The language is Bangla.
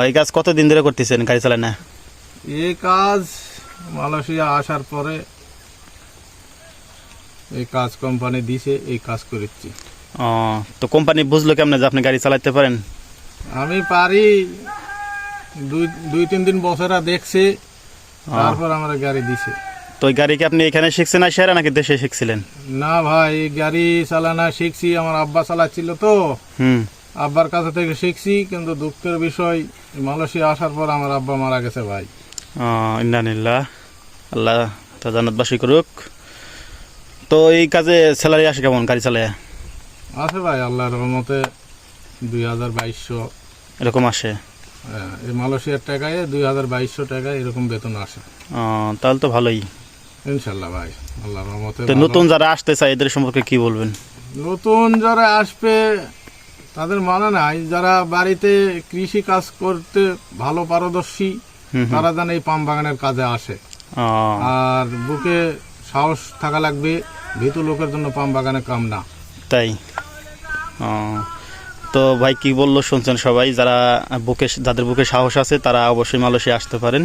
এই কাজ কতদিন ধরে করতেছেন গাড়ি চালায় না? এই কাজ মালয়েশিয়া আসার পরে এই কাজ কোম্পানি দিছে, এই কাজ করেছি। তো কোম্পানি বুঝলো কেমনে যে আপনি গাড়ি চালাতে পারেন? আমি পারি, 2-3 দিন বছরা দেখছে, তারপর আমার গাড়ি দিছে। তো ওই গাড়ি কি আপনি এখানে শিখছেন না সেরা নাকি দেশে শিখছিলেন? না ভাই, এই গাড়ি চালানো শিখছি, আমার আব্বা চালাচ্ছিল তো, আব্বার কাছে থেকে শিখছি। কিন্তু দুঃখের বিষয়, মালয়েশিয়া আসার পর আমার আব্বা মারা গেছে ভাই। ইন্নালিল্লাহ, আল্লাহ তা জান্নাতবাসী করুক। তো এই কাজে স্যালারি আসে কেমন গাড়ি চালায়? আছে ভাই, আল্লাহর রহমতে 2200 এরকম আসে? এই মালয়েশিয়ার টাকায় 2200 টাকায় এরকম বেতন আসে। তাহলে তো ভালোই ইনশাল্লাহ ভাই, আল্লাহর রহমতে। তো নতুন যারা আসতে চায় এদের সম্পর্কে কি বলবেন? নতুন যারা আসবে তাদের মানে নাই, যারা বাড়িতে কৃষি কাজ করতে ভালো পারদর্শী, তারা যেন এই পাম বাগানের কাজে আসে। আর বুকে সাহস থাকা লাগবে, ভীতু লোকের জন্য পাম বাগানে কাম না। তাই? তো ভাই কি বললো শুনছেন সবাই, যারা যাদের বুকে সাহস আছে তারা অবশ্যই মালয়েশিয়া আসতে পারেন।